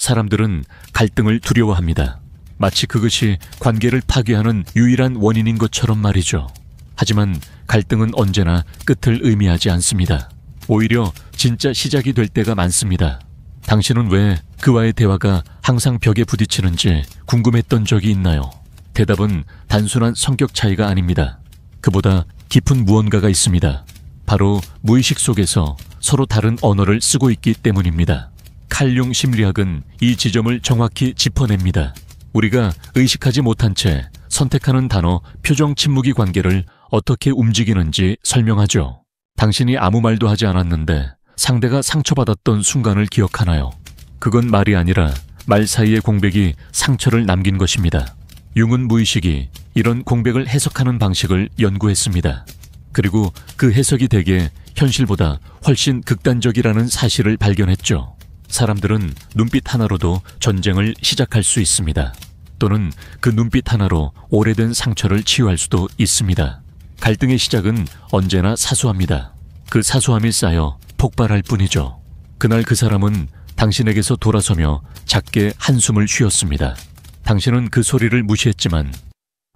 사람들은 갈등을 두려워합니다. 마치 그것이 관계를 파괴하는 유일한 원인인 것처럼 말이죠. 하지만 갈등은 언제나 끝을 의미하지 않습니다. 오히려 진짜 시작이 될 때가 많습니다. 당신은 왜 그와의 대화가 항상 벽에 부딪히는지 궁금했던 적이 있나요? 대답은 단순한 성격 차이가 아닙니다. 그보다 깊은 무언가가 있습니다. 바로 무의식 속에서 서로 다른 언어를 쓰고 있기 때문입니다. 칼융 심리학은 이 지점을 정확히 짚어냅니다. 우리가 의식하지 못한 채 선택하는 단어, 표정 침묵이 관계를 어떻게 움직이는지 설명하죠. 당신이 아무 말도 하지 않았는데 상대가 상처받았던 순간을 기억하나요? 그건 말이 아니라 말 사이의 공백이 상처를 남긴 것입니다. 융은 무의식이 이런 공백을 해석하는 방식을 연구했습니다. 그리고 그 해석이 대개 현실보다 훨씬 극단적이라는 사실을 발견했죠. 사람들은 눈빛 하나로도 전쟁을 시작할 수 있습니다. 또는 그 눈빛 하나로 오래된 상처를 치유할 수도 있습니다. 갈등의 시작은 언제나 사소합니다. 그 사소함이 쌓여 폭발할 뿐이죠. 그날 그 사람은 당신에게서 돌아서며 작게 한숨을 쉬었습니다. 당신은 그 소리를 무시했지만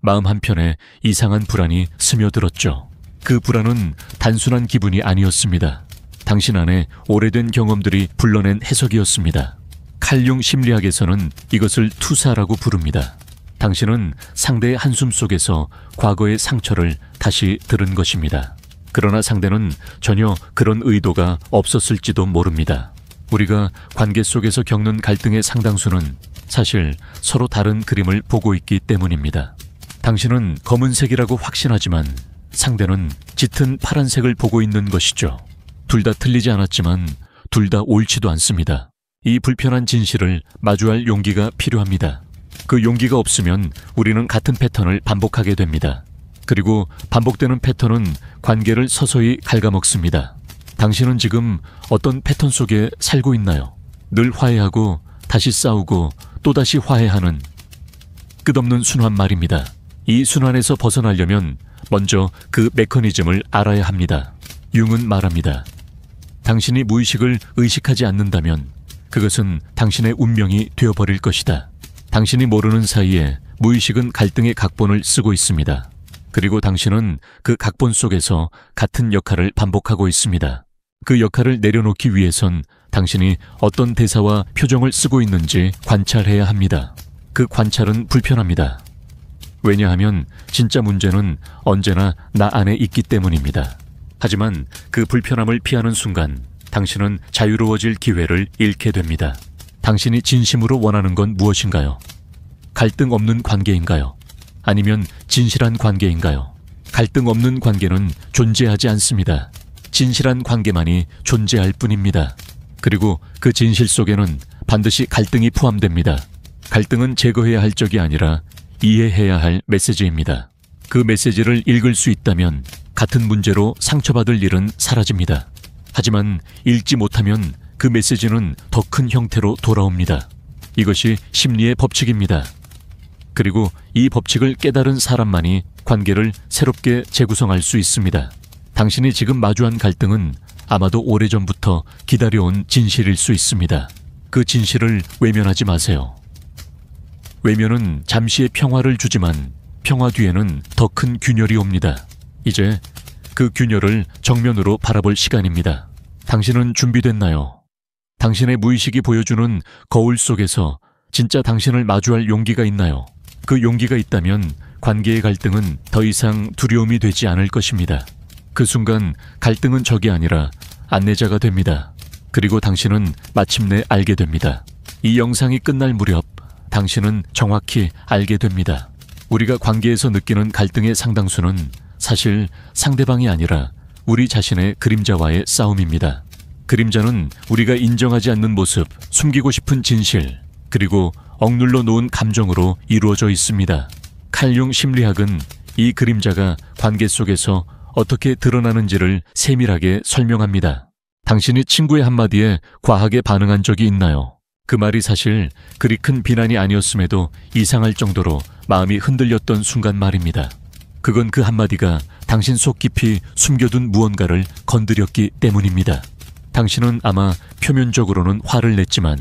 마음 한편에 이상한 불안이 스며들었죠. 그 불안은 단순한 기분이 아니었습니다. 당신 안에 오래된 경험들이 불러낸 해석이었습니다. 칼융 심리학에서는 이것을 투사라고 부릅니다. 당신은 상대의 한숨 속에서 과거의 상처를 다시 들은 것입니다. 그러나 상대는 전혀 그런 의도가 없었을지도 모릅니다. 우리가 관계 속에서 겪는 갈등의 상당수는 사실 서로 다른 그림을 보고 있기 때문입니다. 당신은 검은색이라고 확신하지만 상대는 짙은 파란색을 보고 있는 것이죠. 둘 다 틀리지 않았지만 둘 다 옳지도 않습니다. 이 불편한 진실을 마주할 용기가 필요합니다. 그 용기가 없으면 우리는 같은 패턴을 반복하게 됩니다. 그리고 반복되는 패턴은 관계를 서서히 갉아먹습니다. 당신은 지금 어떤 패턴 속에 살고 있나요? 늘 화해하고 다시 싸우고 또다시 화해하는 끝없는 순환 말입니다. 이 순환에서 벗어나려면 먼저 그 메커니즘을 알아야 합니다. 융은 말합니다. 당신이 무의식을 의식하지 않는다면 그것은 당신의 운명이 되어버릴 것이다. 당신이 모르는 사이에 무의식은 갈등의 각본을 쓰고 있습니다. 그리고 당신은 그 각본 속에서 같은 역할을 반복하고 있습니다. 그 역할을 내려놓기 위해선 당신이 어떤 대사와 표정을 쓰고 있는지 관찰해야 합니다. 그 관찰은 불편합니다. 왜냐하면 진짜 문제는 언제나 나 안에 있기 때문입니다. 하지만 그 불편함을 피하는 순간 당신은 자유로워질 기회를 잃게 됩니다. 당신이 진심으로 원하는 건 무엇인가요? 갈등 없는 관계인가요? 아니면 진실한 관계인가요? 갈등 없는 관계는 존재하지 않습니다. 진실한 관계만이 존재할 뿐입니다. 그리고 그 진실 속에는 반드시 갈등이 포함됩니다. 갈등은 제거해야 할 적이 아니라 이해해야 할 메시지입니다. 그 메시지를 읽을 수 있다면 같은 문제로 상처받을 일은 사라집니다. 하지만 읽지 못하면 그 메시지는 더 큰 형태로 돌아옵니다. 이것이 심리의 법칙입니다. 그리고 이 법칙을 깨달은 사람만이 관계를 새롭게 재구성할 수 있습니다. 당신이 지금 마주한 갈등은 아마도 오래전부터 기다려온 진실일 수 있습니다. 그 진실을 외면하지 마세요. 외면은 잠시의 평화를 주지만 평화 뒤에는 더 큰 균열이 옵니다. 이제 그 균열을 정면으로 바라볼 시간입니다. 당신은 준비됐나요? 당신의 무의식이 보여주는 거울 속에서 진짜 당신을 마주할 용기가 있나요? 그 용기가 있다면 관계의 갈등은 더 이상 두려움이 되지 않을 것입니다. 그 순간 갈등은 적이 아니라 안내자가 됩니다. 그리고 당신은 마침내 알게 됩니다. 이 영상이 끝날 무렵 당신은 정확히 알게 됩니다. 우리가 관계에서 느끼는 갈등의 상당수는 사실 상대방이 아니라 우리 자신의 그림자와의 싸움입니다. 그림자는 우리가 인정하지 않는 모습, 숨기고 싶은 진실, 그리고 억눌러 놓은 감정으로 이루어져 있습니다. 칼융 심리학은 이 그림자가 관계 속에서 어떻게 드러나는지를 세밀하게 설명합니다. 당신이 친구의 한마디에 과하게 반응한 적이 있나요? 그 말이 사실 그리 큰 비난이 아니었음에도 이상할 정도로 마음이 흔들렸던 순간 말입니다. 그건 그 한마디가 당신 속 깊이 숨겨둔 무언가를 건드렸기 때문입니다. 당신은 아마 표면적으로는 화를 냈지만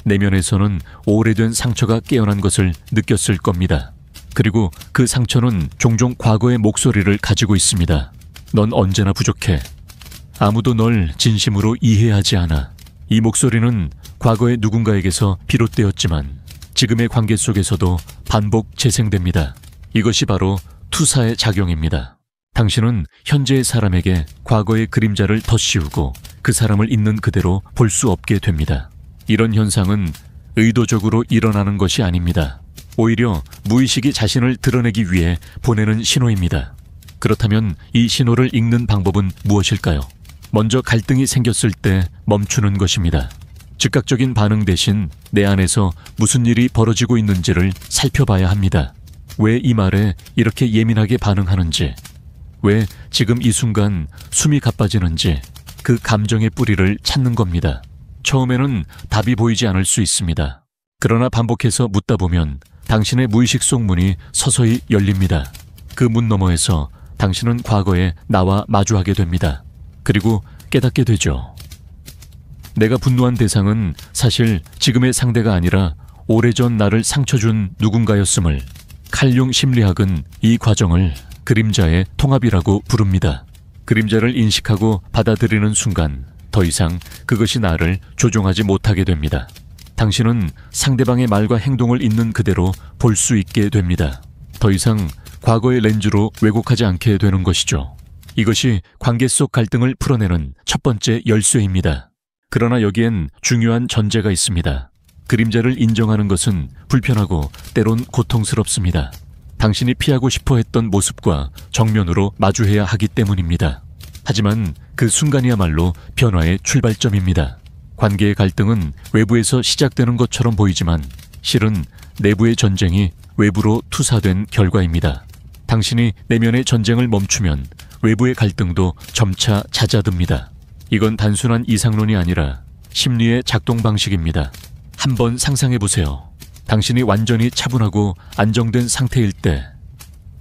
내면에서는 오래된 상처가 깨어난 것을 느꼈을 겁니다. 그리고 그 상처는 종종 과거의 목소리를 가지고 있습니다. 넌 언제나 부족해. 아무도 널 진심으로 이해하지 않아. 이 목소리는 과거의 누군가에게서 비롯되었지만 지금의 관계 속에서도 반복 재생됩니다. 이것이 바로 투사의 작용입니다. 당신은 현재의 사람에게 과거의 그림자를 덧씌우고 그 사람을 있는 그대로 볼 수 없게 됩니다. 이런 현상은 의도적으로 일어나는 것이 아닙니다. 오히려 무의식이 자신을 드러내기 위해 보내는 신호입니다. 그렇다면 이 신호를 읽는 방법은 무엇일까요? 먼저 갈등이 생겼을 때 멈추는 것입니다. 즉각적인 반응 대신 내 안에서 무슨 일이 벌어지고 있는지를 살펴봐야 합니다. 왜 이 말에 이렇게 예민하게 반응하는지, 왜 지금 이 순간 숨이 가빠지는지 그 감정의 뿌리를 찾는 겁니다. 처음에는 답이 보이지 않을 수 있습니다. 그러나 반복해서 묻다 보면 당신의 무의식 속 문이 서서히 열립니다. 그 문 너머에서 당신은 과거에 나와 마주하게 됩니다. 그리고 깨닫게 되죠. 내가 분노한 대상은 사실 지금의 상대가 아니라 오래전 나를 상처 준 누군가였음을. 칼융 심리학은 이 과정을 그림자의 통합이라고 부릅니다. 그림자를 인식하고 받아들이는 순간 더 이상 그것이 나를 조종하지 못하게 됩니다. 당신은 상대방의 말과 행동을 있는 그대로 볼 수 있게 됩니다. 더 이상 과거의 렌즈로 왜곡하지 않게 되는 것이죠. 이것이 관계 속 갈등을 풀어내는 첫 번째 열쇠입니다. 그러나 여기엔 중요한 전제가 있습니다. 그림자를 인정하는 것은 불편하고 때론 고통스럽습니다. 당신이 피하고 싶어 했던 모습과 정면으로 마주해야 하기 때문입니다. 하지만 그 순간이야말로 변화의 출발점입니다. 관계의 갈등은 외부에서 시작되는 것처럼 보이지만 실은 내부의 전쟁이 외부로 투사된 결과입니다. 당신이 내면의 전쟁을 멈추면 외부의 갈등도 점차 잦아듭니다. 이건 단순한 이상론이 아니라 심리의 작동 방식입니다. 한번 상상해 보세요. 당신이 완전히 차분하고 안정된 상태일 때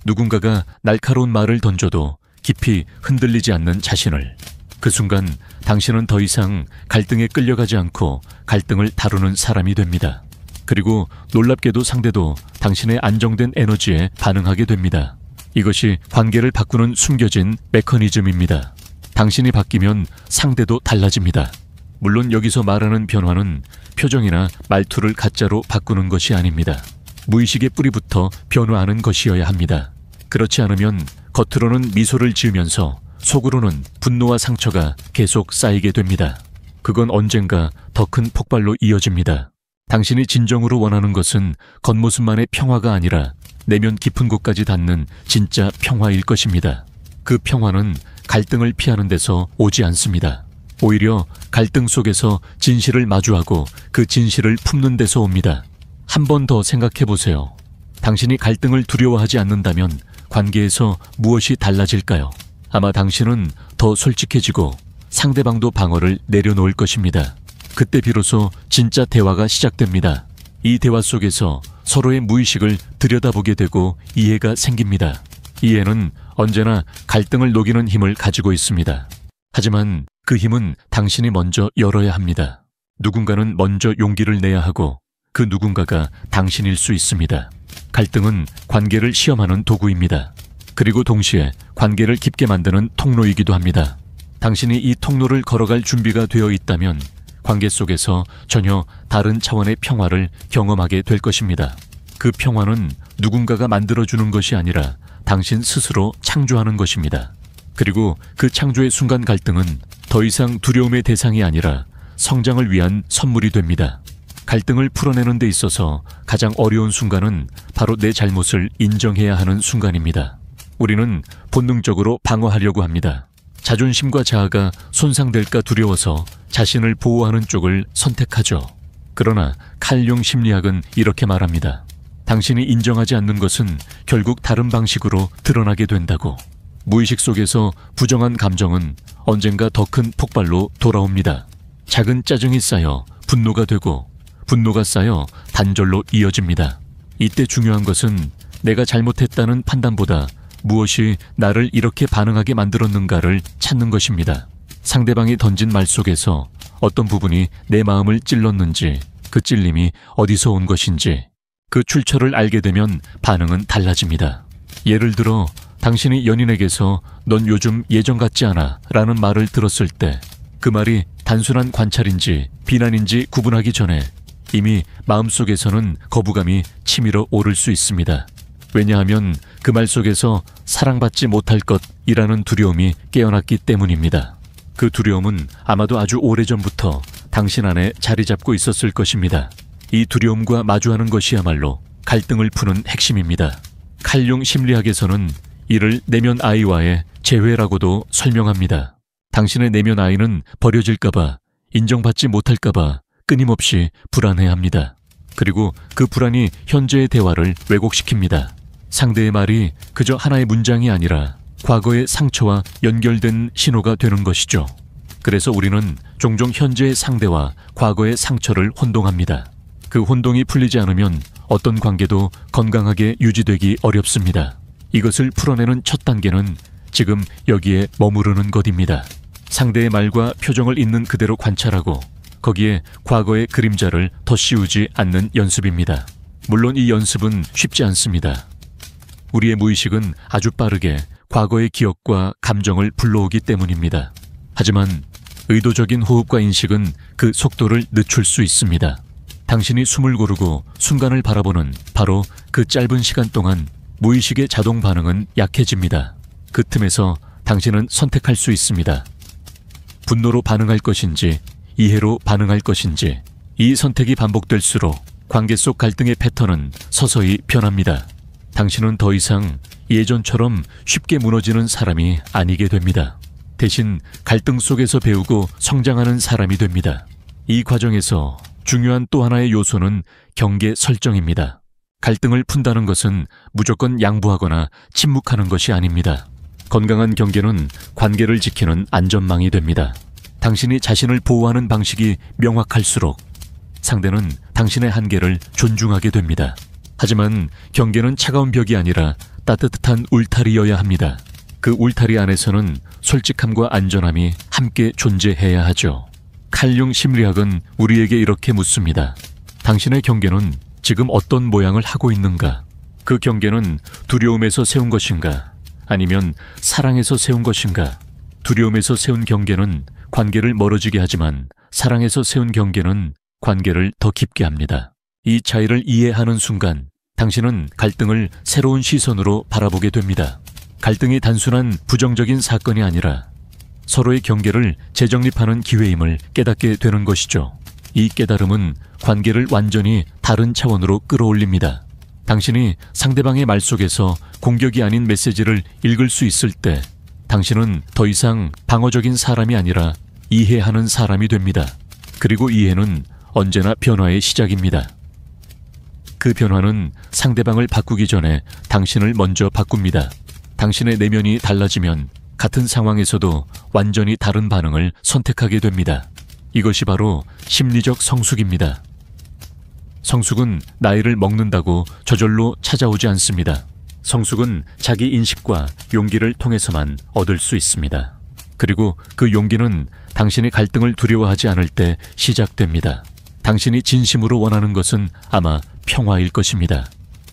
누군가가 날카로운 말을 던져도 깊이 흔들리지 않는 자신을. 그 순간 당신은 더 이상 갈등에 끌려가지 않고 갈등을 다루는 사람이 됩니다. 그리고 놀랍게도 상대도 당신의 안정된 에너지에 반응하게 됩니다. 이것이 관계를 바꾸는 숨겨진 메커니즘입니다. 당신이 바뀌면 상대도 달라집니다. 물론 여기서 말하는 변화는 표정이나 말투를 가짜로 바꾸는 것이 아닙니다. 무의식의 뿌리부터 변화하는 것이어야 합니다. 그렇지 않으면 겉으로는 미소를 지으면서 속으로는 분노와 상처가 계속 쌓이게 됩니다. 그건 언젠가 더 큰 폭발로 이어집니다. 당신이 진정으로 원하는 것은 겉모습만의 평화가 아니라 내면 깊은 곳까지 닿는 진짜 평화일 것입니다. 그 평화는 갈등을 피하는 데서 오지 않습니다. 오히려 갈등 속에서 진실을 마주하고 그 진실을 품는 데서 옵니다. 한 번 더 생각해 보세요. 당신이 갈등을 두려워하지 않는다면 관계에서 무엇이 달라질까요? 아마 당신은 더 솔직해지고 상대방도 방어를 내려놓을 것입니다. 그때 비로소 진짜 대화가 시작됩니다. 이 대화 속에서 서로의 무의식을 들여다보게 되고 이해가 생깁니다. 이해는 언제나 갈등을 녹이는 힘을 가지고 있습니다. 하지만 그 힘은 당신이 먼저 열어야 합니다. 누군가는 먼저 용기를 내야 하고 그 누군가가 당신일 수 있습니다. 갈등은 관계를 시험하는 도구입니다. 그리고 동시에 관계를 깊게 만드는 통로이기도 합니다. 당신이 이 통로를 걸어갈 준비가 되어 있다면 관계 속에서 전혀 다른 차원의 평화를 경험하게 될 것입니다. 그 평화는 누군가가 만들어주는 것이 아니라 당신 스스로 창조하는 것입니다. 그리고 그 창조의 순간 갈등은 더 이상 두려움의 대상이 아니라 성장을 위한 선물이 됩니다. 갈등을 풀어내는 데 있어서 가장 어려운 순간은 바로 내 잘못을 인정해야 하는 순간입니다. 우리는 본능적으로 방어하려고 합니다. 자존심과 자아가 손상될까 두려워서 자신을 보호하는 쪽을 선택하죠. 그러나 칼융 심리학은 이렇게 말합니다. 당신이 인정하지 않는 것은 결국 다른 방식으로 드러나게 된다고. 무의식 속에서 부정한 감정은 언젠가 더 큰 폭발로 돌아옵니다. 작은 짜증이 쌓여 분노가 되고 분노가 쌓여 단절로 이어집니다. 이때 중요한 것은 내가 잘못했다는 판단보다 무엇이 나를 이렇게 반응하게 만들었는가를 찾는 것입니다. 상대방이 던진 말 속에서 어떤 부분이 내 마음을 찔렀는지, 그 찔림이 어디서 온 것인지, 그 출처를 알게 되면 반응은 달라집니다. 예를 들어 당신이 연인에게서 "넌 요즘 예전 같지 않아" 라는 말을 들었을 때 그 말이 단순한 관찰인지 비난인지 구분하기 전에 이미 마음속에서는 거부감이 치밀어 오를 수 있습니다. 왜냐하면 그 말 속에서 사랑받지 못할 것이라는 두려움이 깨어났기 때문입니다. 그 두려움은 아마도 아주 오래전부터 당신 안에 자리 잡고 있었을 것입니다. 이 두려움과 마주하는 것이야말로 갈등을 푸는 핵심입니다. 칼융 심리학에서는 이를 내면 아이와의 재회라고도 설명합니다. 당신의 내면 아이는 버려질까봐, 인정받지 못할까봐 끊임없이 불안해합니다. 그리고 그 불안이 현재의 대화를 왜곡시킵니다. 상대의 말이 그저 하나의 문장이 아니라 과거의 상처와 연결된 신호가 되는 것이죠. 그래서 우리는 종종 현재의 상대와 과거의 상처를 혼동합니다. 그 혼동이 풀리지 않으면 어떤 관계도 건강하게 유지되기 어렵습니다. 이것을 풀어내는 첫 단계는 지금 여기에 머무르는 것입니다. 상대의 말과 표정을 있는 그대로 관찰하고 거기에 과거의 그림자를 덧씌우지 않는 연습입니다. 물론 이 연습은 쉽지 않습니다. 우리의 무의식은 아주 빠르게 과거의 기억과 감정을 불러오기 때문입니다. 하지만 의도적인 호흡과 인식은 그 속도를 늦출 수 있습니다. 당신이 숨을 고르고 순간을 바라보는 바로 그 짧은 시간 동안 무의식의 자동 반응은 약해집니다. 그 틈에서 당신은 선택할 수 있습니다. 분노로 반응할 것인지 이해로 반응할 것인지. 이 선택이 반복될수록 관계 속 갈등의 패턴은 서서히 변합니다. 당신은 더 이상 예전처럼 쉽게 무너지는 사람이 아니게 됩니다. 대신 갈등 속에서 배우고 성장하는 사람이 됩니다. 이 과정에서 중요한 또 하나의 요소는 경계 설정입니다. 갈등을 푼다는 것은 무조건 양보하거나 침묵하는 것이 아닙니다. 건강한 경계는 관계를 지키는 안전망이 됩니다. 당신이 자신을 보호하는 방식이 명확할수록 상대는 당신의 한계를 존중하게 됩니다. 하지만 경계는 차가운 벽이 아니라 따뜻한 울타리여야 합니다. 그 울타리 안에서는 솔직함과 안전함이 함께 존재해야 하죠. 칼융 심리학은 우리에게 이렇게 묻습니다. 당신의 경계는 지금 어떤 모양을 하고 있는가? 그 경계는 두려움에서 세운 것인가? 아니면 사랑에서 세운 것인가? 두려움에서 세운 경계는 관계를 멀어지게 하지만 사랑에서 세운 경계는 관계를 더 깊게 합니다. 이 차이를 이해하는 순간 당신은 갈등을 새로운 시선으로 바라보게 됩니다. 갈등이 단순한 부정적인 사건이 아니라 서로의 경계를 재정립하는 기회임을 깨닫게 되는 것이죠. 이 깨달음은 관계를 완전히 다른 차원으로 끌어올립니다. 당신이 상대방의 말 속에서 공격이 아닌 메시지를 읽을 수 있을 때 당신은 더 이상 방어적인 사람이 아니라 이해하는 사람이 됩니다. 그리고 이해는 언제나 변화의 시작입니다. 그 변화는 상대방을 바꾸기 전에 당신을 먼저 바꿉니다. 당신의 내면이 달라지면 같은 상황에서도 완전히 다른 반응을 선택하게 됩니다. 이것이 바로 심리적 성숙입니다. 성숙은 나이를 먹는다고 저절로 찾아오지 않습니다. 성숙은 자기 인식과 용기를 통해서만 얻을 수 있습니다. 그리고 그 용기는 당신이 갈등을 두려워하지 않을 때 시작됩니다. 당신이 진심으로 원하는 것은 아마 평화일 것입니다.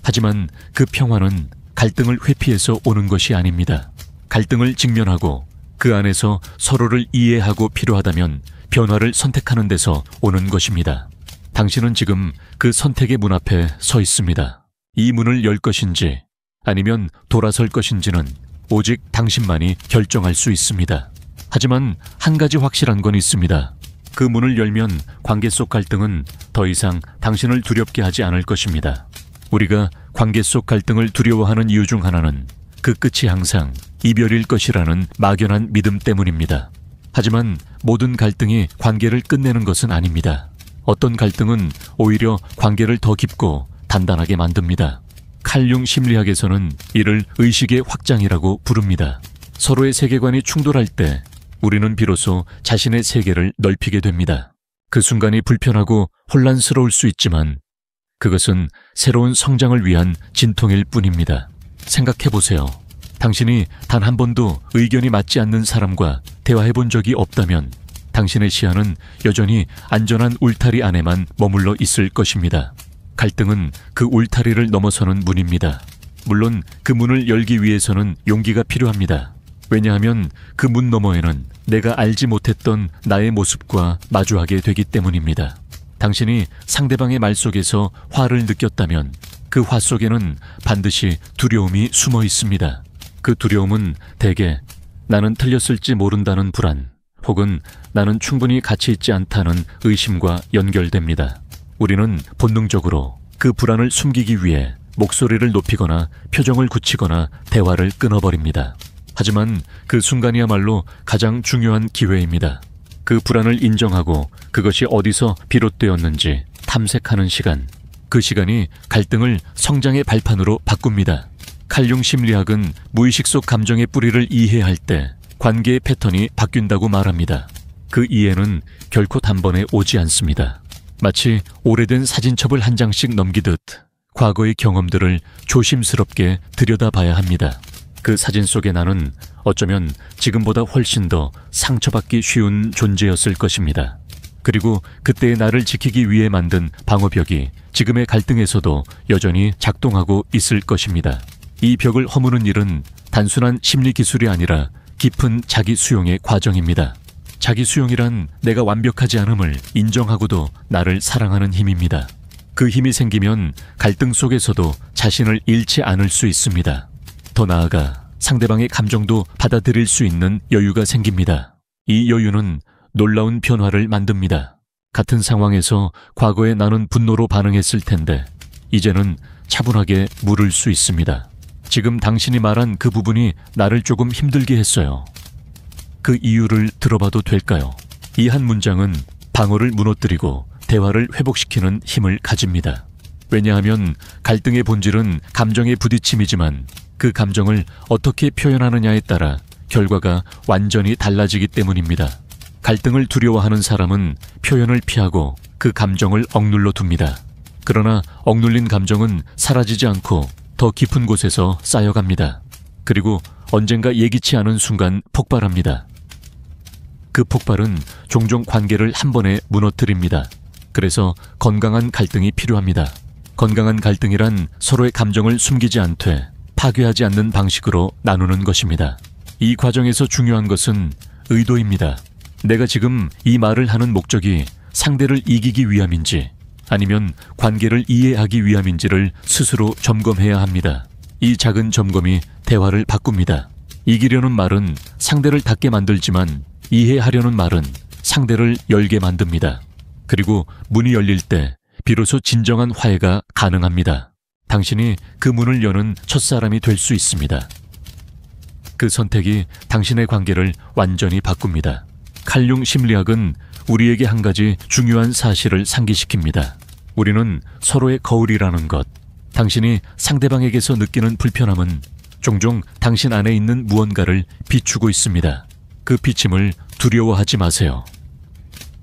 하지만 그 평화는 갈등을 회피해서 오는 것이 아닙니다. 갈등을 직면하고 그 안에서 서로를 이해하고 필요하다면 변화를 선택하는 데서 오는 것입니다. 당신은 지금 그 선택의 문 앞에 서 있습니다. 이 문을 열 것인지 아니면 돌아설 것인지는 오직 당신만이 결정할 수 있습니다. 하지만 한 가지 확실한 건 있습니다. 그 문을 열면 관계 속 갈등은 더 이상 당신을 두렵게 하지 않을 것입니다. 우리가 관계 속 갈등을 두려워하는 이유 중 하나는 그 끝이 항상 이별일 것이라는 막연한 믿음 때문입니다. 하지만 모든 갈등이 관계를 끝내는 것은 아닙니다. 어떤 갈등은 오히려 관계를 더 깊고 단단하게 만듭니다. 칼융 심리학에서는 이를 의식의 확장이라고 부릅니다. 서로의 세계관이 충돌할 때 우리는 비로소 자신의 세계를 넓히게 됩니다. 그 순간이 불편하고 혼란스러울 수 있지만 그것은 새로운 성장을 위한 진통일 뿐입니다. 생각해보세요. 당신이 단 한 번도 의견이 맞지 않는 사람과 대화해본 적이 없다면 당신의 시야는 여전히 안전한 울타리 안에만 머물러 있을 것입니다. 갈등은 그 울타리를 넘어서는 문입니다. 물론 그 문을 열기 위해서는 용기가 필요합니다. 왜냐하면 그 문 너머에는 내가 알지 못했던 나의 모습과 마주하게 되기 때문입니다. 당신이 상대방의 말 속에서 화를 느꼈다면 그 화 속에는 반드시 두려움이 숨어 있습니다. 그 두려움은 대개 나는 틀렸을지 모른다는 불안, 혹은 나는 충분히 가치 있지 않다는 의심과 연결됩니다. 우리는 본능적으로 그 불안을 숨기기 위해 목소리를 높이거나 표정을 굳히거나 대화를 끊어버립니다. 하지만 그 순간이야말로 가장 중요한 기회입니다. 그 불안을 인정하고 그것이 어디서 비롯되었는지 탐색하는 시간. 그 시간이 갈등을 성장의 발판으로 바꿉니다. 칼융 심리학은 무의식 속 감정의 뿌리를 이해할 때 관계의 패턴이 바뀐다고 말합니다. 그 이해는 결코 단번에 오지 않습니다. 마치 오래된 사진첩을 한 장씩 넘기듯 과거의 경험들을 조심스럽게 들여다봐야 합니다. 그 사진 속의 나는 어쩌면 지금보다 훨씬 더 상처받기 쉬운 존재였을 것입니다. 그리고 그때의 나를 지키기 위해 만든 방어벽이 지금의 갈등에서도 여전히 작동하고 있을 것입니다. 이 벽을 허무는 일은 단순한 심리 기술이 아니라 깊은 자기 수용의 과정입니다. 자기 수용이란 내가 완벽하지 않음을 인정하고도 나를 사랑하는 힘입니다. 그 힘이 생기면 갈등 속에서도 자신을 잃지 않을 수 있습니다. 더 나아가 상대방의 감정도 받아들일 수 있는 여유가 생깁니다. 이 여유는 놀라운 변화를 만듭니다. 같은 상황에서 과거에 나는 분노로 반응했을 텐데 이제는 차분하게 물을 수 있습니다. 지금 당신이 말한 그 부분이 나를 조금 힘들게 했어요. 그 이유를 들어봐도 될까요? 이 한 문장은 방어를 무너뜨리고 대화를 회복시키는 힘을 가집니다. 왜냐하면 갈등의 본질은 감정의 부딪힘이지만 그 감정을 어떻게 표현하느냐에 따라 결과가 완전히 달라지기 때문입니다. 갈등을 두려워하는 사람은 표현을 피하고 그 감정을 억눌러 둡니다. 그러나 억눌린 감정은 사라지지 않고 더 깊은 곳에서 쌓여갑니다. 그리고 언젠가 예기치 않은 순간 폭발합니다. 그 폭발은 종종 관계를 한 번에 무너뜨립니다. 그래서 건강한 갈등이 필요합니다. 건강한 갈등이란 서로의 감정을 숨기지 않되 파괴하지 않는 방식으로 나누는 것입니다. 이 과정에서 중요한 것은 의도입니다. 내가 지금 이 말을 하는 목적이 상대를 이기기 위함인지 아니면 관계를 이해하기 위함인지를 스스로 점검해야 합니다. 이 작은 점검이 대화를 바꿉니다. 이기려는 말은 상대를 닫게 만들지만 이해하려는 말은 상대를 열게 만듭니다. 그리고 문이 열릴 때 비로소 진정한 화해가 가능합니다. 당신이 그 문을 여는 첫사람이 될 수 있습니다. 그 선택이 당신의 관계를 완전히 바꿉니다. 칼융 심리학은 우리에게 한 가지 중요한 사실을 상기시킵니다. 우리는 서로의 거울이라는 것. 당신이 상대방에게서 느끼는 불편함은 종종 당신 안에 있는 무언가를 비추고 있습니다. 그 비침을 두려워하지 마세요.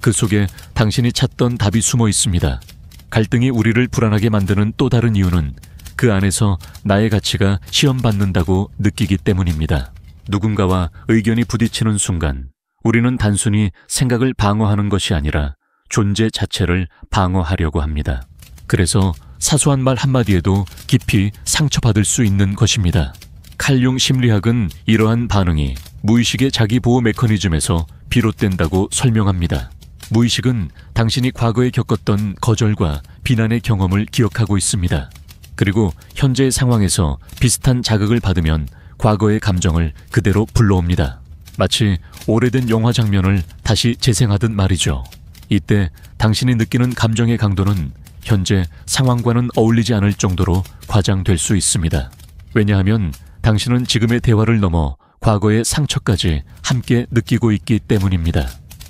그 속에 당신이 찾던 답이 숨어 있습니다. 갈등이 우리를 불안하게 만드는 또 다른 이유는 그 안에서 나의 가치가 시험받는다고 느끼기 때문입니다. 누군가와 의견이 부딪히는 순간 우리는 단순히 생각을 방어하는 것이 아니라 존재 자체를 방어하려고 합니다. 그래서 사소한 말 한마디에도 깊이 상처받을 수 있는 것입니다. 칼융 심리학은 이러한 반응이 무의식의 자기 보호 메커니즘에서 비롯된다고 설명합니다. 무의식은 당신이 과거에 겪었던 거절과 비난의 경험을 기억하고 있습니다. 그리고 현재의 상황에서 비슷한 자극을 받으면 과거의 감정을 그대로 불러옵니다. 마치 오래된 영화 장면을 다시 재생하듯 말이죠. 이때 당신이 느끼는 감정의 강도는 현재 상황과는 어울리지 않을 정도로 과장될 수 있습니다. 왜냐하면 당신은 지금의 대화를 넘어 과거의 상처까지 함께 느끼고 있기 때문입니다.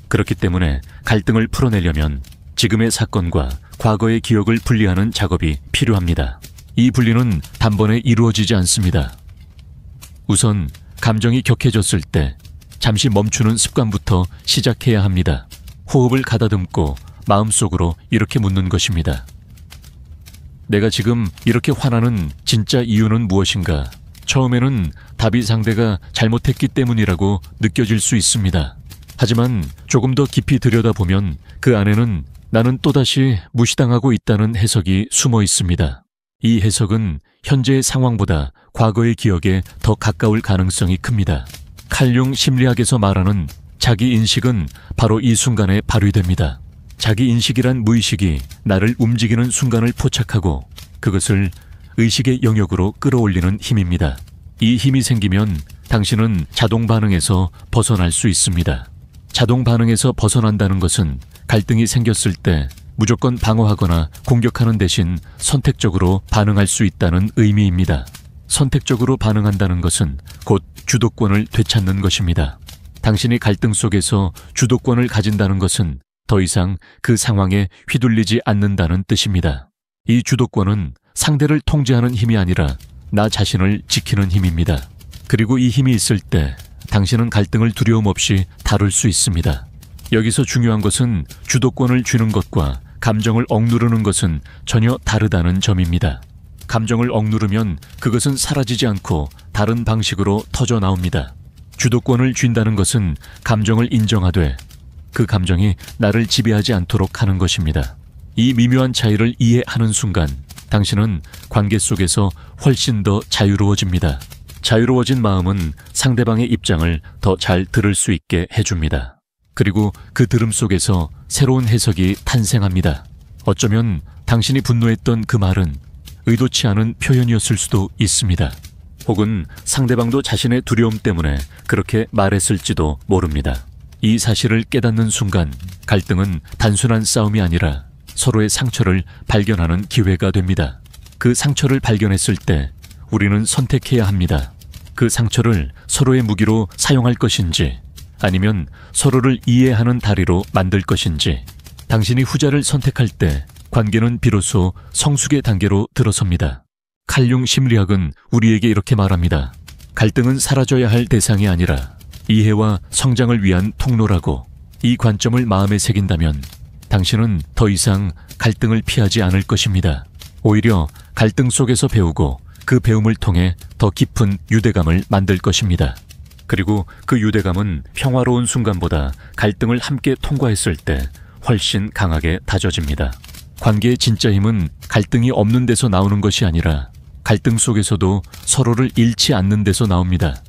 그렇기 때문에 갈등을 풀어내려면 지금의 사건과 과거의 기억을 분리하는 작업이 필요합니다. 이 분리는 단번에 이루어지지 않습니다. 우선 감정이 격해졌을 때 잠시 멈추는 습관부터 시작해야 합니다. 호흡을 가다듬고 마음속으로 이렇게 묻는 것입니다. 내가 지금 이렇게 화나는 진짜 이유는 무엇인가? 처음에는 답이 상대가 잘못했기 때문이라고 느껴질 수 있습니다. 하지만 조금 더 깊이 들여다보면 그 안에는 나는 또다시 무시당하고 있다는 해석이 숨어 있습니다. 이 해석은 현재의 상황보다 과거의 기억에 더 가까울 가능성이 큽니다. 칼융 심리학에서 말하는 자기 인식은 바로 이 순간에 발휘됩니다. 자기 인식이란 무의식이 나를 움직이는 순간을 포착하고 그것을 의식의 영역으로 끌어올리는 힘입니다. 이 힘이 생기면 당신은 자동 반응에서 벗어날 수 있습니다. 자동 반응에서 벗어난다는 것은 갈등이 생겼을 때 무조건 방어하거나 공격하는 대신 선택적으로 반응할 수 있다는 의미입니다. 선택적으로 반응한다는 것은 곧 주도권을 되찾는 것입니다. 당신이 갈등 속에서 주도권을 가진다는 것은 더 이상 그 상황에 휘둘리지 않는다는 뜻입니다. 이 주도권은 상대를 통제하는 힘이 아니라 나 자신을 지키는 힘입니다. 그리고 이 힘이 있을 때 당신은 갈등을 두려움 없이 다룰 수 있습니다. 여기서 중요한 것은 주도권을 쥐는 것과 감정을 억누르는 것은 전혀 다르다는 점입니다. 감정을 억누르면 그것은 사라지지 않고 다른 방식으로 터져 나옵니다. 주도권을 쥔다는 것은 감정을 인정하되 그 감정이 나를 지배하지 않도록 하는 것입니다. 이 미묘한 차이를 이해하는 순간 당신은 관계 속에서 훨씬 더 자유로워집니다. 자유로워진 마음은 상대방의 입장을 더 잘 들을 수 있게 해줍니다. 그리고 그 들음 속에서 새로운 해석이 탄생합니다. 어쩌면 당신이 분노했던 그 말은 의도치 않은 표현이었을 수도 있습니다. 혹은 상대방도 자신의 두려움 때문에 그렇게 말했을지도 모릅니다. 이 사실을 깨닫는 순간 갈등은 단순한 싸움이 아니라 서로의 상처를 발견하는 기회가 됩니다. 그 상처를 발견했을 때 우리는 선택해야 합니다. 그 상처를 서로의 무기로 사용할 것인지 아니면 서로를 이해하는 다리로 만들 것인지. 당신이 후자를 선택할 때 관계는 비로소 성숙의 단계로 들어섭니다. 칼융 심리학은 우리에게 이렇게 말합니다. 갈등은 사라져야 할 대상이 아니라 이해와 성장을 위한 통로라고. 이 관점을 마음에 새긴다면 당신은 더 이상 갈등을 피하지 않을 것입니다. 오히려 갈등 속에서 배우고 그 배움을 통해 더 깊은 유대감을 만들 것입니다. 그리고 그 유대감은 평화로운 순간보다 갈등을 함께 통과했을 때 훨씬 강하게 다져집니다. 관계의 진짜 힘은 갈등이 없는 데서 나오는 것이 아니라 갈등 속에서도 서로를 잃지 않는 데서 나옵니다.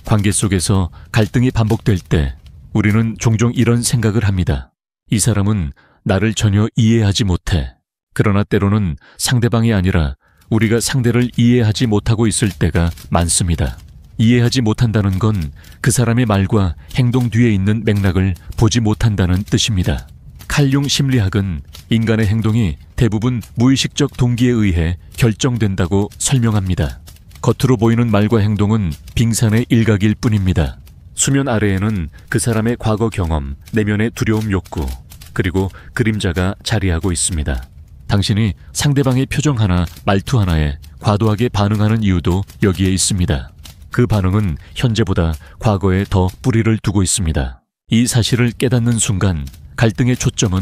관계 속에서 갈등이 반복될 때 우리는 종종 이런 생각을 합니다. 이 사람은 나를 전혀 이해하지 못해. 그러나 때로는 상대방이 아니라 우리가 상대를 이해하지 못하고 있을 때가 많습니다. 이해하지 못한다는 건 그 사람의 말과 행동 뒤에 있는 맥락을 보지 못한다는 뜻입니다. 칼융 심리학은 인간의 행동이 대부분 무의식적 동기에 의해 결정된다고 설명합니다. 겉으로 보이는 말과 행동은 빙산의 일각일 뿐입니다. 수면 아래에는 그 사람의 과거 경험, 내면의 두려움 욕구, 그리고 그림자가 자리하고 있습니다. 당신이 상대방의 표정 하나, 말투 하나에 과도하게 반응하는 이유도 여기에 있습니다. 그 반응은 현재보다 과거에 더 뿌리를 두고 있습니다. 이 사실을 깨닫는 순간 갈등의 초점은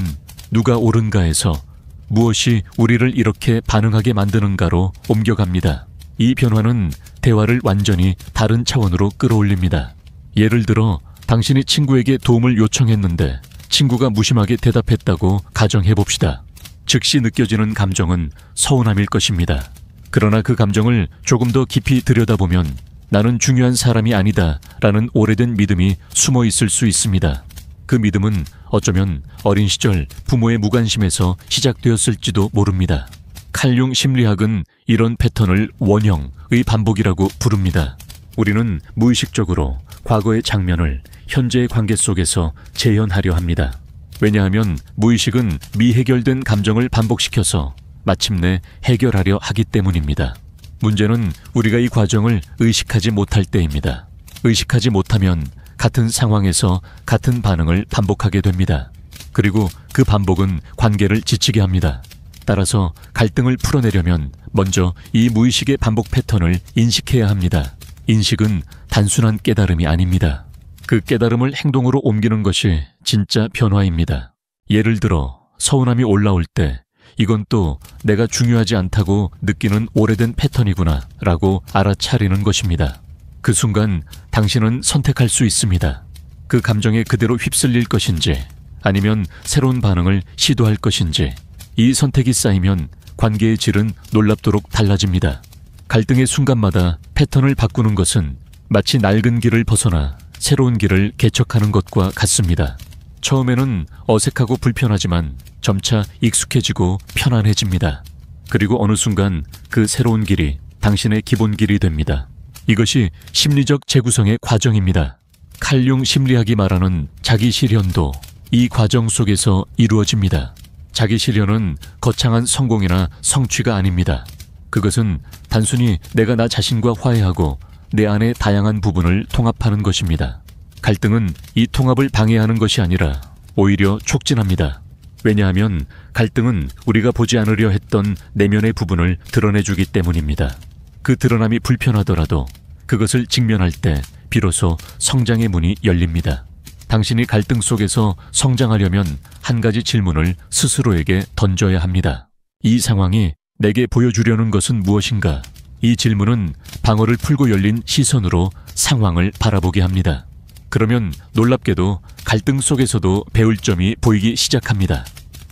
누가 옳은가에서 무엇이 우리를 이렇게 반응하게 만드는가로 옮겨갑니다. 이 변화는 대화를 완전히 다른 차원으로 끌어올립니다. 예를 들어 당신이 친구에게 도움을 요청했는데 친구가 무심하게 대답했다고 가정해봅시다. 즉시 느껴지는 감정은 서운함일 것입니다. 그러나 그 감정을 조금 더 깊이 들여다보면 나는 중요한 사람이 아니다 라는 오래된 믿음이 숨어 있을 수 있습니다. 그 믿음은 어쩌면 어린 시절 부모의 무관심에서 시작되었을지도 모릅니다. 칼융 심리학은 이런 패턴을 원형의 반복이라고 부릅니다. 우리는 무의식적으로 과거의 장면을 현재의 관계 속에서 재현하려 합니다. 왜냐하면 무의식은 미해결된 감정을 반복시켜서 마침내 해결하려 하기 때문입니다. 문제는 우리가 이 과정을 의식하지 못할 때입니다. 의식하지 못하면 같은 상황에서 같은 반응을 반복하게 됩니다. 그리고 그 반복은 관계를 지치게 합니다. 따라서 갈등을 풀어내려면 먼저 이 무의식의 반복 패턴을 인식해야 합니다. 인식은 단순한 깨달음이 아닙니다. 그 깨달음을 행동으로 옮기는 것이 진짜 변화입니다. 예를 들어 서운함이 올라올 때 이건 또 내가 중요하지 않다고 느끼는 오래된 패턴이구나 라고 알아차리는 것입니다. 그 순간 당신은 선택할 수 있습니다. 그 감정에 그대로 휩쓸릴 것인지 아니면 새로운 반응을 시도할 것인지 이 선택이 쌓이면 관계의 질은 놀랍도록 달라집니다. 갈등의 순간마다 패턴을 바꾸는 것은 마치 낡은 길을 벗어나 새로운 길을 개척하는 것과 같습니다. 처음에는 어색하고 불편하지만 점차 익숙해지고 편안해집니다. 그리고 어느 순간 그 새로운 길이 당신의 기본 길이 됩니다. 이것이 심리적 재구성의 과정입니다. 칼융 심리학이 말하는 자기 실현도 이 과정 속에서 이루어집니다. 자기 실현은 거창한 성공이나 성취가 아닙니다. 그것은 단순히 내가 나 자신과 화해하고 내 안의 다양한 부분을 통합하는 것입니다. 갈등은 이 통합을 방해하는 것이 아니라 오히려 촉진합니다. 왜냐하면 갈등은 우리가 보지 않으려 했던 내면의 부분을 드러내주기 때문입니다. 그 드러남이 불편하더라도 그것을 직면할 때 비로소 성장의 문이 열립니다. 당신이 갈등 속에서 성장하려면 한 가지 질문을 스스로에게 던져야 합니다. 이 상황이 내게 보여주려는 것은 무엇인가? 이 질문은 방어를 풀고 열린 시선으로 상황을 바라보게 합니다. 그러면 놀랍게도 갈등 속에서도 배울 점이 보이기 시작합니다.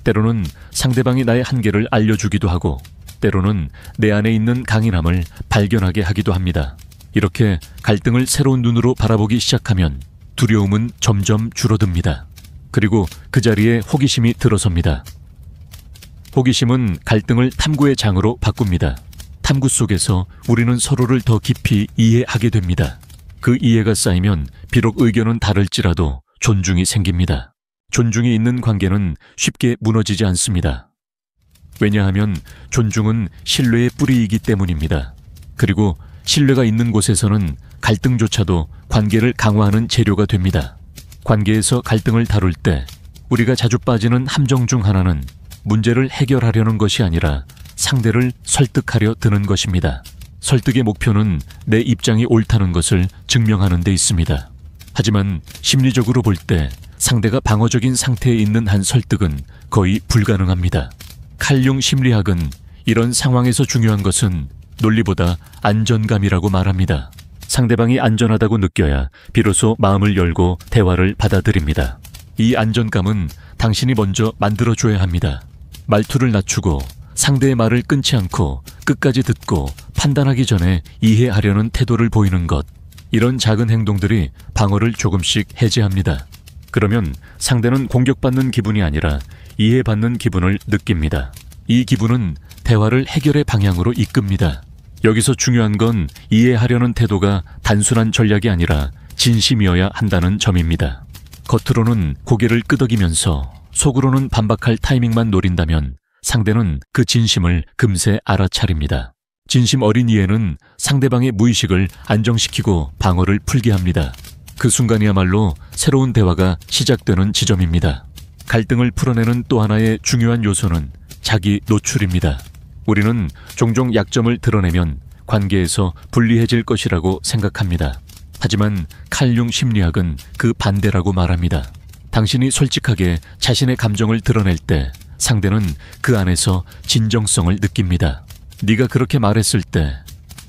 때로는 상대방이 나의 한계를 알려주기도 하고 때로는 내 안에 있는 강인함을 발견하게 하기도 합니다. 이렇게 갈등을 새로운 눈으로 바라보기 시작하면 두려움은 점점 줄어듭니다. 그리고 그 자리에 호기심이 들어섭니다. 호기심은 갈등을 탐구의 장으로 바꿉니다. 탐구 속에서 우리는 서로를 더 깊이 이해하게 됩니다. 그 이해가 쌓이면 비록 의견은 다를지라도 존중이 생깁니다. 존중이 있는 관계는 쉽게 무너지지 않습니다. 왜냐하면 존중은 신뢰의 뿌리이기 때문입니다. 그리고 신뢰가 있는 곳에서는 갈등조차도 관계를 강화하는 재료가 됩니다. 관계에서 갈등을 다룰 때 우리가 자주 빠지는 함정 중 하나는 문제를 해결하려는 것이 아니라 상대를 설득하려 드는 것입니다. 설득의 목표는 내 입장이 옳다는 것을 증명하는 데 있습니다. 하지만 심리적으로 볼 때 상대가 방어적인 상태에 있는 한 설득은 거의 불가능합니다. 칼융 심리학은 이런 상황에서 중요한 것은 논리보다 안전감이라고 말합니다. 상대방이 안전하다고 느껴야 비로소 마음을 열고 대화를 받아들입니다. 이 안전감은 당신이 먼저 만들어줘야 합니다. 말투를 낮추고 상대의 말을 끊지 않고 끝까지 듣고 판단하기 전에 이해하려는 태도를 보이는 것. 이런 작은 행동들이 방어를 조금씩 해제합니다. 그러면 상대는 공격받는 기분이 아니라 이해받는 기분을 느낍니다. 이 기분은 대화를 해결의 방향으로 이끕니다. 여기서 중요한 건 이해하려는 태도가 단순한 전략이 아니라 진심이어야 한다는 점입니다. 겉으로는 고개를 끄덕이면서 속으로는 반박할 타이밍만 노린다면 상대는 그 진심을 금세 알아차립니다. 진심 어린 이해는 상대방의 무의식을 안정시키고 방어를 풀게 합니다. 그 순간이야말로 새로운 대화가 시작되는 지점입니다. 갈등을 풀어내는 또 하나의 중요한 요소는 자기 노출입니다. 우리는 종종 약점을 드러내면 관계에서 불리해질 것이라고 생각합니다. 하지만 칼융 심리학은 그 반대라고 말합니다. 당신이 솔직하게 자신의 감정을 드러낼 때 상대는 그 안에서 진정성을 느낍니다. 네가 그렇게 말했을 때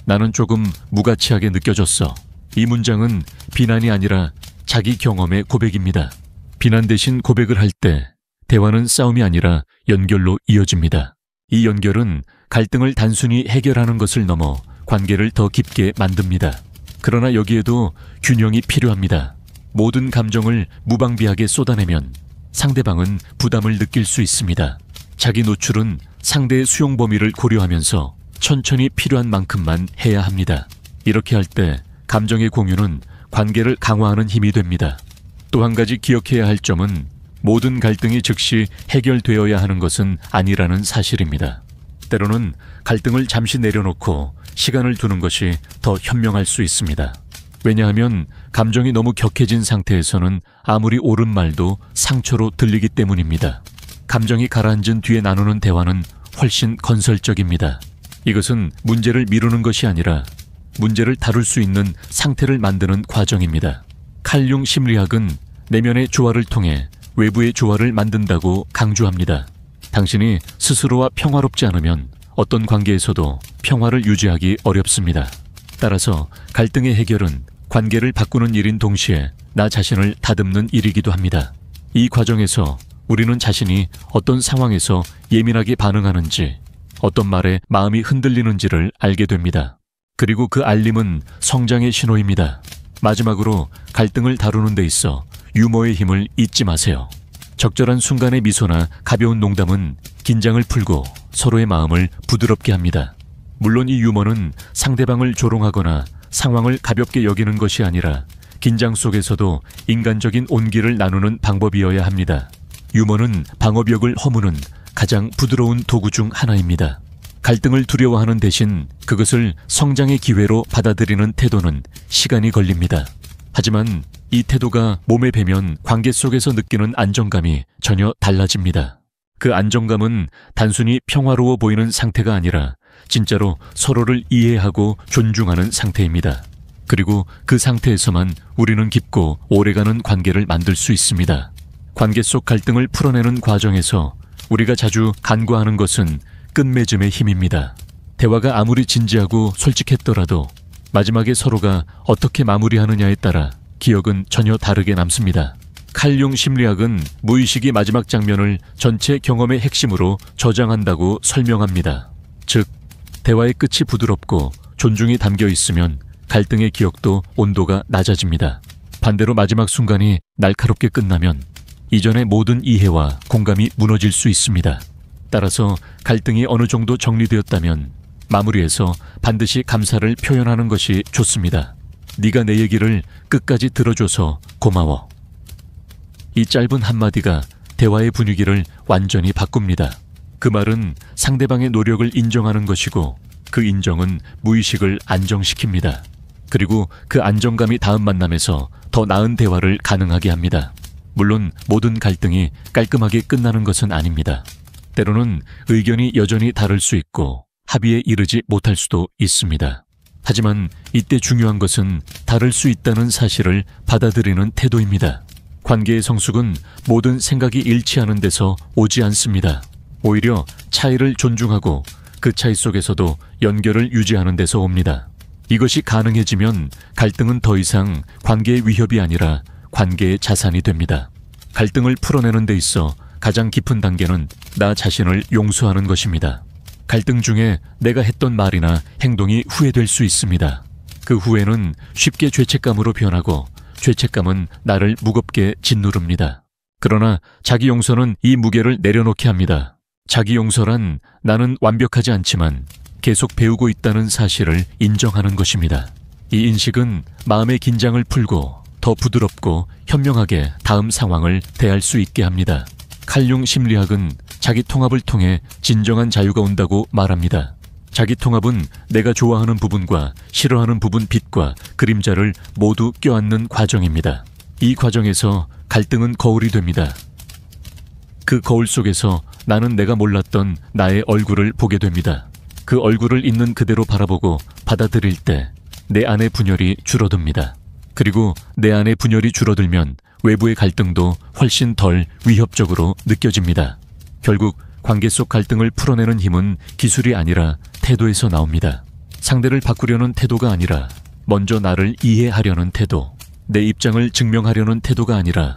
나는 조금 무가치하게 느껴졌어. 이 문장은 비난이 아니라 자기 경험의 고백입니다. 비난 대신 고백을 할 때 대화는 싸움이 아니라 연결로 이어집니다. 이 연결은 갈등을 단순히 해결하는 것을 넘어 관계를 더 깊게 만듭니다. 그러나 여기에도 균형이 필요합니다. 모든 감정을 무방비하게 쏟아내면 상대방은 부담을 느낄 수 있습니다. 자기 노출은 상대의 수용 범위를 고려하면서 천천히 필요한 만큼만 해야 합니다. 이렇게 할 때 감정의 공유는 관계를 강화하는 힘이 됩니다. 또 한 가지 기억해야 할 점은 모든 갈등이 즉시 해결되어야 하는 것은 아니라는 사실입니다. 때로는 갈등을 잠시 내려놓고 시간을 두는 것이 더 현명할 수 있습니다. 왜냐하면 감정이 너무 격해진 상태에서는 아무리 옳은 말도 상처로 들리기 때문입니다. 감정이 가라앉은 뒤에 나누는 대화는 훨씬 건설적입니다. 이것은 문제를 미루는 것이 아니라 문제를 다룰 수 있는 상태를 만드는 과정입니다. 칼융 심리학은 내면의 조화를 통해 외부의 조화를 만든다고 강조합니다. 당신이 스스로와 평화롭지 않으면 어떤 관계에서도 평화를 유지하기 어렵습니다. 따라서 갈등의 해결은 관계를 바꾸는 일인 동시에 나 자신을 다듬는 일이기도 합니다. 이 과정에서 우리는 자신이 어떤 상황에서 예민하게 반응하는지, 어떤 말에 마음이 흔들리는지를 알게 됩니다. 그리고 그 알림은 성장의 신호입니다. 마지막으로 갈등을 다루는 데 있어 유머의 힘을 잊지 마세요. 적절한 순간의 미소나 가벼운 농담은 긴장을 풀고 서로의 마음을 부드럽게 합니다. 물론 이 유머는 상대방을 조롱하거나 상황을 가볍게 여기는 것이 아니라 긴장 속에서도 인간적인 온기를 나누는 방법이어야 합니다. 유머는 방어벽을 허무는 가장 부드러운 도구 중 하나입니다. 갈등을 두려워하는 대신 그것을 성장의 기회로 받아들이는 태도는 시간이 걸립니다. 하지만 이 태도가 몸에 배면 관계 속에서 느끼는 안정감이 전혀 달라집니다. 그 안정감은 단순히 평화로워 보이는 상태가 아니라 진짜로 서로를 이해하고 존중하는 상태입니다. 그리고 그 상태에서만 우리는 깊고 오래가는 관계를 만들 수 있습니다. 관계 속 갈등을 풀어내는 과정에서 우리가 자주 간과하는 것은 끝맺음의 힘입니다. 대화가 아무리 진지하고 솔직했더라도 마지막에 서로가 어떻게 마무리하느냐에 따라 기억은 전혀 다르게 남습니다. 칼융 심리학은 무의식이 마지막 장면을 전체 경험의 핵심으로 저장한다고 설명합니다. 즉, 대화의 끝이 부드럽고 존중이 담겨 있으면 갈등의 기억도 온도가 낮아집니다. 반대로 마지막 순간이 날카롭게 끝나면 이전의 모든 이해와 공감이 무너질 수 있습니다. 따라서 갈등이 어느 정도 정리되었다면 마무리해서 반드시 감사를 표현하는 것이 좋습니다. 네가 내 얘기를 끝까지 들어줘서 고마워. 이 짧은 한마디가 대화의 분위기를 완전히 바꿉니다. 그 말은 상대방의 노력을 인정하는 것이고 그 인정은 무의식을 안정시킵니다. 그리고 그 안정감이 다음 만남에서 더 나은 대화를 가능하게 합니다. 물론 모든 갈등이 깔끔하게 끝나는 것은 아닙니다. 때로는 의견이 여전히 다를 수 있고 합의에 이르지 못할 수도 있습니다. 하지만 이때 중요한 것은 다를 수 있다는 사실을 받아들이는 태도입니다. 관계의 성숙은 모든 생각이 일치하는 데서 오지 않습니다. 오히려 차이를 존중하고 그 차이 속에서도 연결을 유지하는 데서 옵니다. 이것이 가능해지면 갈등은 더 이상 관계의 위협이 아니라 관계의 자산이 됩니다. 갈등을 풀어내는 데 있어 가장 깊은 단계는 나 자신을 용서하는 것입니다. 갈등 중에 내가 했던 말이나 행동이 후회될 수 있습니다. 그 후회는 쉽게 죄책감으로 변하고 죄책감은 나를 무겁게 짓누릅니다. 그러나 자기 용서는 이 무게를 내려놓게 합니다. 자기 용서란 나는 완벽하지 않지만 계속 배우고 있다는 사실을 인정하는 것입니다. 이 인식은 마음의 긴장을 풀고 더 부드럽고 현명하게 다음 상황을 대할 수 있게 합니다. 칼융 심리학은 자기 통합을 통해 진정한 자유가 온다고 말합니다. 자기 통합은 내가 좋아하는 부분과 싫어하는 부분 빛과 그림자를 모두 껴안는 과정입니다. 이 과정에서 갈등은 거울이 됩니다. 그 거울 속에서 나는 내가 몰랐던 나의 얼굴을 보게 됩니다. 그 얼굴을 있는 그대로 바라보고 받아들일 때 내 안의 분열이 줄어듭니다. 그리고 내 안의 분열이 줄어들면 외부의 갈등도 훨씬 덜 위협적으로 느껴집니다. 결국 관계 속 갈등을 풀어내는 힘은 기술이 아니라 태도에서 나옵니다. 상대를 바꾸려는 태도가 아니라 먼저 나를 이해하려는 태도, 내 입장을 증명하려는 태도가 아니라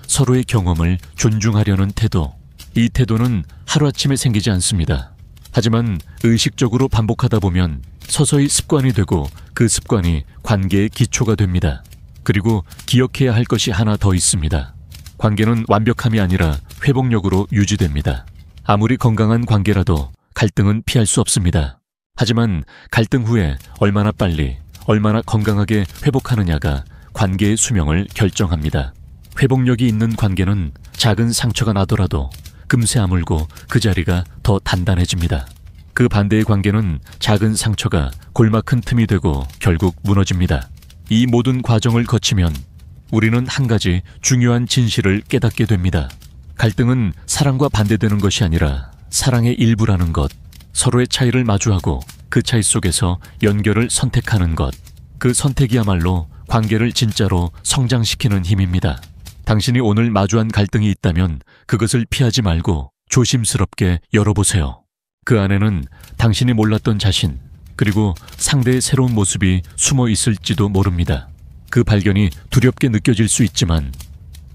서로의 경험을 존중하려는 태도. 이 태도는 하루아침에 생기지 않습니다. 하지만 의식적으로 반복하다 보면 서서히 습관이 되고 그 습관이 관계의 기초가 됩니다. 그리고 기억해야 할 것이 하나 더 있습니다. 관계는 완벽함이 아니라 회복력으로 유지됩니다. 아무리 건강한 관계라도 갈등은 피할 수 없습니다. 하지만 갈등 후에 얼마나 빨리, 얼마나 건강하게 회복하느냐가 관계의 수명을 결정합니다. 회복력이 있는 관계는 작은 상처가 나더라도 금세 아물고 그 자리가 더 단단해집니다. 그 반대의 관계는 작은 상처가 골마 큰 틈이 되고 결국 무너집니다. 이 모든 과정을 거치면 우리는 한 가지 중요한 진실을 깨닫게 됩니다. 갈등은 사랑과 반대되는 것이 아니라 사랑의 일부라는 것, 서로의 차이를 마주하고 그 차이 속에서 연결을 선택하는 것, 그 선택이야말로 관계를 진짜로 성장시키는 힘입니다. 당신이 오늘 마주한 갈등이 있다면 그것을 피하지 말고 조심스럽게 열어보세요. 그 안에는 당신이 몰랐던 자신, 그리고 상대의 새로운 모습이 숨어 있을지도 모릅니다. 그 발견이 두렵게 느껴질 수 있지만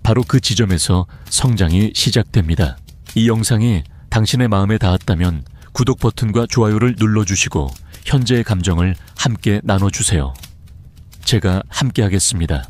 바로 그 지점에서 성장이 시작됩니다. 이 영상이 당신의 마음에 닿았다면 구독 버튼과 좋아요를 눌러주시고 현재의 감정을 함께 나눠주세요. 제가 함께 하겠습니다.